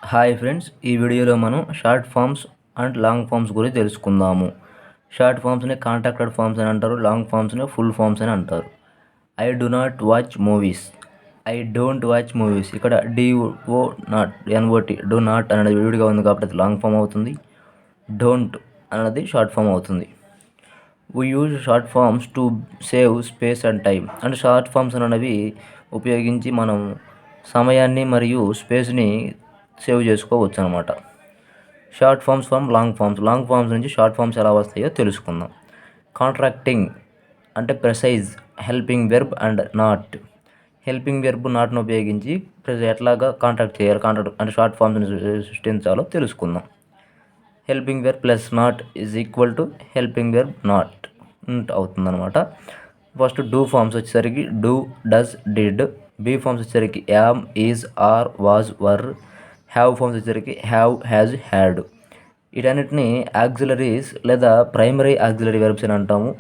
Hi friends, ఈ వీడియోలో మనం short forms and long forms గురించి తెలుసుకుందాము. షార్ట్ ఫామ్స్ని కాంట్రాక్టెడ్ ఫామ్స్ అని అంటారు, లాంగ్ ఫామ్స్ని ఫుల్ ఫామ్స్ అని అంటారు. I do not watch movies, I don't watch movies. ఇక్కడ D O not N O T do not అనేది విడిగా ఉంది కాబట్టి అది లాంగ్ ఫామ్ అవుతుంది. డోంట్ అనేది షార్ట్ ఫామ్ అవుతుంది. We use short forms to save space and time. అంటే షార్ట్ ఫామ్స్ అనేవి ఉపయోగించి మనం సమయాన్ని మరియు స్పేస్ని సేవ్ చేసుకోవచ్చు అనమాట. Short forms from long forms నుంచి షార్ట్ ఫామ్స్ ఎలా వస్తాయో తెలుసుకుందాం. కాంట్రాక్టింగ్ అంటే precise, helping verb and not. Helping verb నాట్ను ఉపయోగించి ఎట్లాగా కాంట్రాక్ట్ అంటే షార్ట్ ఫామ్స్ని సృష్టించాలో తెలుసుకుందాం. Helping verb plus not is equal to helping verb not అవుతుందన్నమాట. ఫస్ట్ డూ ఫామ్స్ వచ్చేసరికి do, does, did. Be forms వచ్చేసరికి am, is, are, was, were. Have forms వచ్చేసరికి హ్యావ్, హ్యాజ్, హ్యాడ్. వీటన్నిటిని యాక్సిలరీస్ లేదా ప్రైమరీ యాక్సిలరీ వెర్బ్స్ అని అంటాము.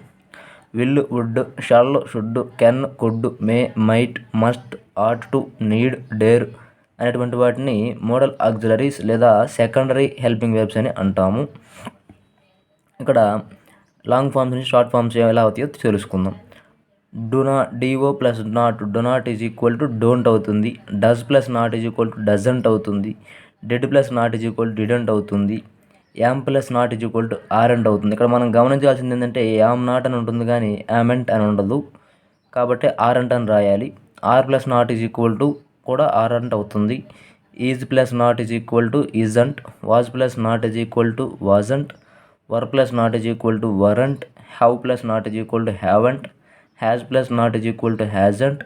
Will, would, shall, should, can, could, may, might, must, ought to, need, dare అనేటువంటి వాటిని modal auxiliaries లేదా secondary helping verbs అని అంటాము. ఇక్కడ లాంగ్ ఫామ్స్ నుంచి షార్ట్ ఫామ్స్ ఎలా అవుతాయో తెలుసుకుందాం. D O plus not, do not is equal to don't అవుతుంది. Does plus not is equal to doesn't అవుతుంది. Did plus not is equal to didn't అవుతుంది. Am plus not is equal to aren't అవుతుంది. ఇక్కడ మనం గమనించాల్సింది ఏంటంటే యామ్ నాట్ అని ఉంటుంది కానీ యామెంట్ అని ఉండదు, కాబట్టి ఆరెంట్ అని రాయాలి. Are plus not is equal to కూడా ఆరెంట్ అవుతుంది. Is plus not is equal to isn't. Was plus not is equal to wasn't. Were plus not is equal to weren't. Have plus not is equal to haven't. Has plus not is equal to hasn't.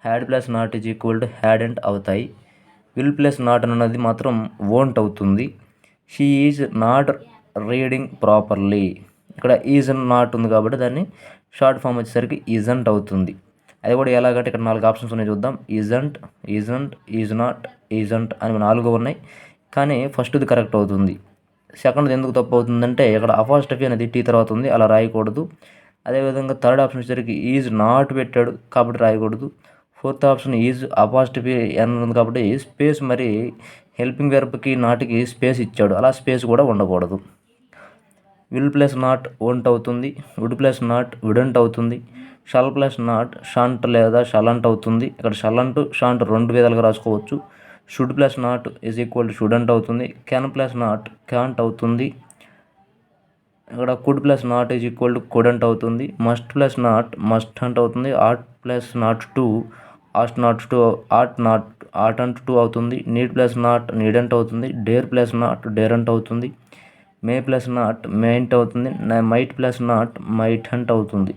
Had plus not is equal to hadn't అవుతాయి. Will plus not అన్నది మాత్రం won't అవుతుంది. She is not reading properly. ఇక్కడ is not ఉంది కాబట్టి దాన్ని short form వచ్చేసరికి isn't అవుతుంది. అది కూడా ఎలాగంటే ఇక్కడ 4 ఆప్షన్స్ ఉన్నాయి, చూద్దాం. Isn't, isn't, is not, isn't అని 4 ఉన్నాయి, కానీ ఫస్ట్ది కరెక్ట్ అవుతుంది. సెకండ్ది ఎందుకు తప్పు అవుతుందంటే ఇక్కడ అపాస్ట్రఫీ అనేది టీ తర్వాత ఉంది, అలా రాయకూడదు. అదేవిధంగా థర్డ్ ఆప్షన్ వచ్చేసరికి ఈజ్ నాట్ పెట్టాడు కాబట్టి రాయకూడదు. ఫోర్త్ ఆప్షన్ ఈజ్ అపాస్ట్రఫీ ఎన్ ఉంది కాబట్టి స్పేస్ మరి హెల్పింగ్ వెర్బ్కి నాట్కి స్పేస్ ఇచ్చాడు, అలా స్పేస్ కూడా ఉండకూడదు. విల్ ప్లస్ నాట్ వోంట్ అవుతుంది. వుడ్ ప్లస్ నాట్ వుడెంట్ అవుతుంది. షల్ ప్లస్ నాట్ షంట్ లేదా షలంట్ అవుతుంది. ఇక్కడ షలంట్, షాంట్ 2 విధాలుగా రాసుకోవచ్చు. Should plus not is equal to shouldn't అవుతుంది. కెన్ ప్లస్ నాట్ క్యాంట్ అవుతుంది. ఇక్కడ could plus not is equal to couldn't అవుతుంది. Must plus not mustn't అవుతుంది. Ought plus not to ought not to oughtn't to అవుతుంది. Need plus not నీడెంట్ అవుతుంది. Dare plus not డేరంట్ అవుతుంది. మే plus not మేంట్ అవుతుంది. Might plus not might hunt అవుతుంది.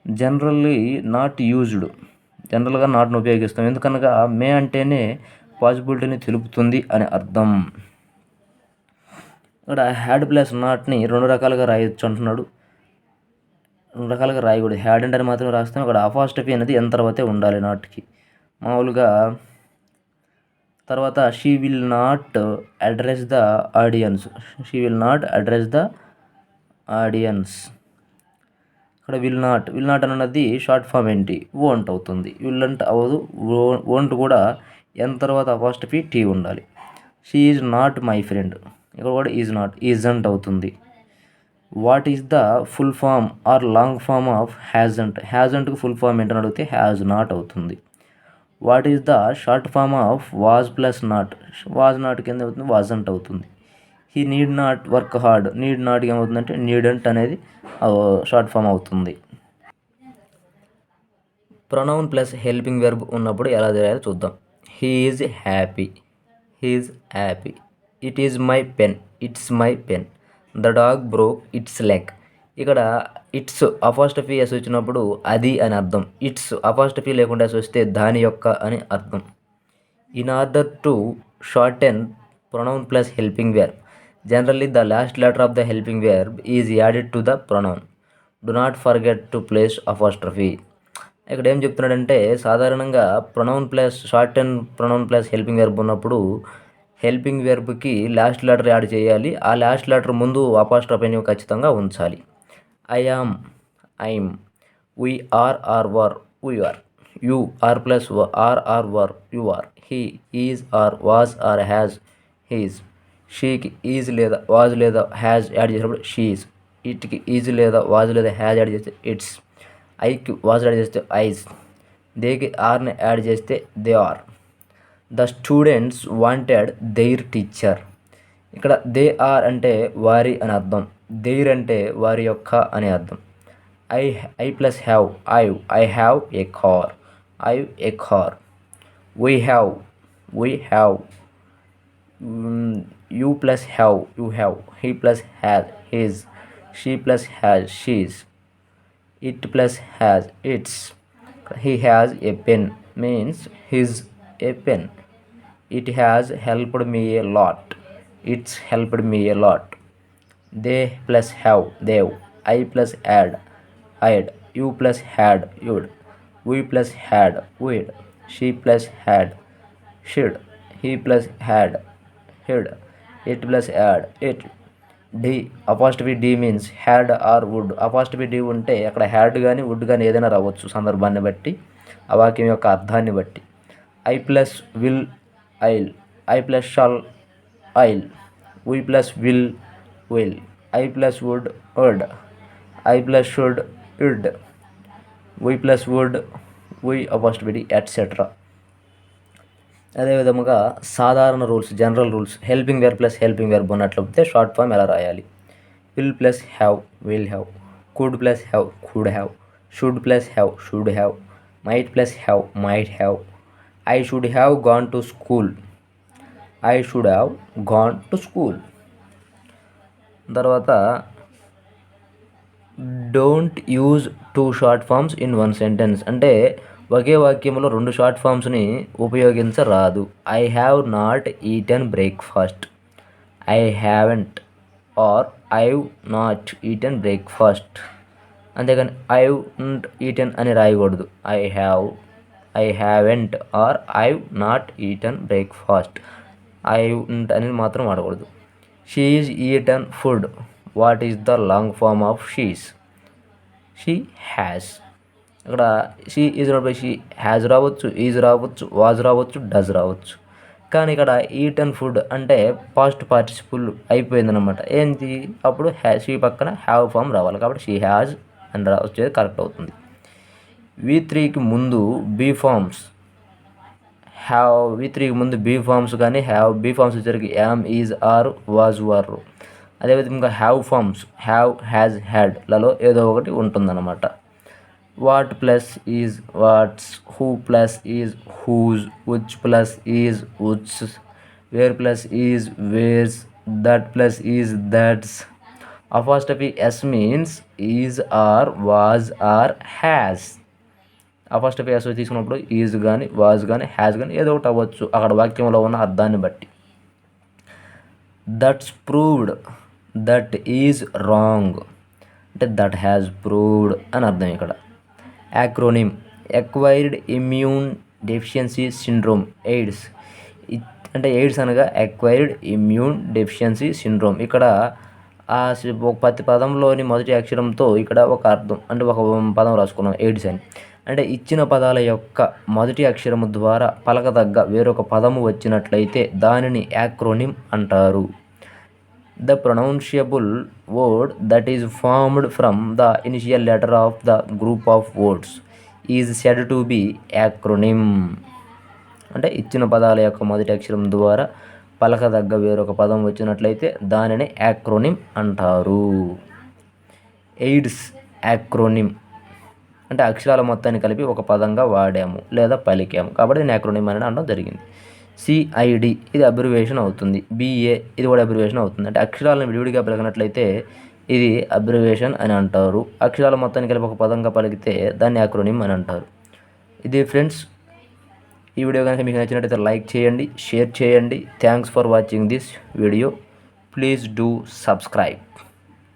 Generally not used, జనరల్గా నాట్ను ఉపయోగిస్తాం, ఎందుకనగా మే అంటేనే పాసిబిలిటీని తెలుపుతుంది అని అర్థం. ఇక్కడ హ్యాడ్ ప్లస్ నాట్ని 2 రకాలుగా రాయొచ్చు అంటున్నాడు. 2 రకాలుగా రాయకూడదు, హ్యాడ్ అండ్ అని మాత్రం రాస్తాం. ఇక్కడ అపాస్ట్రఫీ అనేది ఎంత తర్వాతే ఉండాలి నాట్కి. మామూలుగా తర్వాత she will not address the audience, she will not address the audience. ఇక్కడ విల్ నాట్ అన్నది షార్ట్ ఫామ్ ఏంటి, వోంట్ అవుతుంది. విల్లంట్ అవ్వదు, వోంట్ కూడా ఎన్ తర్వాత అపాస్ట్రఫీ టీ ఉండాలి. She is not my friend, ఇక్కడ కూడా ఈజ్ నాట్ ఈజంట్ అవుతుంది. What is the full form or long form of hasn't, హ్యాజంట్కి ఫుల్ ఫామ్ ఏంటని అడిగితే హ్యాజ్ నాట్ అవుతుంది. What is the short form of was plus not, was not కింద అవుతుంది, wasn't అవుతుంది. He need not work hard, need not ఏమవుతుందంటే needn't అనేది short form అవుతుంది. ప్రొనౌన్ ప్లస్ హెల్పింగ్ వెర్బ్ ఉన్నప్పుడు ఎలా చేయాలో చూద్దాం. He is happy, he's happy. It is my pen, it's my pen. The dog broke its leg. ఇక్కడ its apostrophe S వచ్చినప్పుడు అది అని అర్థం. ఇట్స్ అపాస్ట్రఫీ లేకుండా ఎస్ వస్తే దాని యొక్క అని అర్థం. In order to shorten pronoun plus helping verb, generally the last letter of the helping verb is added to the pronoun. Do not forget to place apostrophe. ఇక్కడ ఏం చెప్తున్నాడంటే సాధారణంగా pronoun plus shorten pronoun plus helping verb ఉన్నప్పుడు helping వెర్బ్కి last letter add చేయాలి. ఆ last letter ముందు అపాస్ట్రఫీని ఖచ్చితంగా ఉంచాలి. I am, I'm. We are were, we are. You are plus are were, you are. He is are was or has, he's. షీకి is లేదా వాజ్ లేదా హ్యాజ్ యాడ్ చేసినప్పుడు షీజ్. ఇట్కి ఈజ్ లేదా వాజ్ లేదా హ్యాజ్ యాడ్ చేస్తే it's. ఐకి was add చేస్తే ఐజ్. దేకి ఆర్ని యాడ్ చేస్తే they're. The students wanted their teacher. ఇక్కడ దే ఆర్ అంటే వారి అని అర్థం, దెయిర్ అంటే వారి యొక్క అని అర్థం. I plus have I have a car. A car. We have. You plus have you have. He plus has he's. She plus has she's. It plus has it's. He has a pen means he's a pen. It has helped me a lot. It's helped me a lot. They plus have they've. I plus had I'd. You plus had you'd. We plus had we'd. She plus had షిడ్. He plus had he'd. It plus had it. D apostrophe D means had or would. Apostrophe D ఉంటే అక్కడ had కానీ would కానీ ఏదైనా రావచ్చు సందర్భాన్ని బట్టి, ఆ వాక్యం యొక్క అర్థాన్ని బట్టి. I plus will I'll. I plus shall I'll. We plus will I plus would would. I plus should I'd. We plus would we apostrophe D etcetera. అదేవిధముగా సాధారణ rules, general rules, helping verb plus helping verb ఉన్నట్లయితే short form ఎలా రాయాలి? Will plus have will have. Could plus have could have. Should plus have should have. Might plus have might have. I should have gone to school. I should have gone to school. తర్వాత don't use two short forms in one sentence. అంటే ఒకే వాక్యంలో రెండు short ఫామ్స్ని ఉపయోగించరాదు. I have not eaten breakfast. I haven't or I've not eaten breakfast. అంతేగాని I'ven't eaten అని రాయకూడదు. I haven't or I've not eaten breakfast. I'ven't అని మాత్రం వాడకూడదు. She is eaten food. What is the long form of she's? She has. ఇక్కడ she is not by she has రావచ్చు, is రావచ్చు, was రావచ్చు, does రావచ్చు. కానీ ఇక్కడ ఈటన్ ఫుడ్ అంటే పాస్ట్ పార్టిసిపుల్ అయిపోయిందనమాట. ఏంటి అప్పుడు షీ పక్కన హ్యావ్ ఫామ్ రావాలి. కాబట్టి షీ హ్యాజ్ అని వచ్చేది కరెక్ట్ అవుతుంది. V3కి ముందు బీ ఫామ్స్ V3కి ముందు బీ ఫామ్స్ కానీ బీ ఫామ్స్ వచ్చేసరికి am, is, are, was, were. అదేవిధంగా హ్యావ్ ఫామ్స్ హ్యావ్, హ్యాజ్, హ్యాడ్లలో ఏదో ఒకటి ఉంటుందన్నమాట. What plus is what's. Who plus is who's. Which plus is which's. Where plus is where's. That plus is that's. Apostrophe S means is are was or has. Apostrophe S తీసుకున్నప్పుడు is కానీ was కానీ has కానీ ఏదో ఒకటి అవ్వచ్చు అక్కడ వాక్యంలో ఉన్న అర్థాన్ని బట్టి. That's proved. That is wrong అంటే దట్ హ్యాజ్ ప్రూవ్డ్ అని అర్థం ఇక్కడ. Acronym acquired immune deficiency syndrome AIDS. అంటే ఎయిడ్స్ అనగా ఎక్వైర్డ్ ఇమ్యూన్ డెఫిషియన్సీ సిండ్రోమ్. ఇక్కడ ఒక ప్రతి పదంలోని మొదటి అక్షరంతో ఇక్కడ ఒక అర్థం అంటే ఒక పదం రాసుకున్నాం ఎయిడ్స్ అని. అంటే ఇచ్చిన పదాల యొక్క మొదటి అక్షరము ద్వారా పలకదగ్గ వేరొక పదము వచ్చినట్లయితే దానిని యాక్రోనిమ్ అంటారు. The pronounceable word that is formed from the initial letter of the group of words is said to be acronym. అంటే ఇచ్చిన పదాల యొక్క మొదటి అక్షరం ద్వారా పలకదగ్గ వేరొక పదం వచ్చినట్లయితే దానిని యాక్రోనిమ్ అంటారు. ఎయిడ్స్ యాక్రోనిమ్ అంటే అక్షరాల మొత్తాన్ని కలిపి ఒక పదంగా వాడాము లేదా పలికాము కాబట్టి దీన్ని యాక్రోనిమ్ అని అనడం జరిగింది. సిఐడి ఇది అబ్రివేషన్ అవుతుంది. బిఏ ఇది కూడా అబ్రివేషన్ అవుతుంది. అంటే అక్షరాలను విడివిడిగా పలికినట్లయితే ఇది అబ్రివేషన్ అని అంటారు. అక్షరాల మొత్తాన్ని కలిపి ఒక పదంగా పలికితే దాన్ని యాక్రోనిమ్ అని అంటారు. ఇది ఫ్రెండ్స్, ఈ వీడియో కనుక మీకు నచ్చినట్లయితే లైక్ చేయండి, షేర్ చేయండి. Thanks for watching this video. Please do subscribe.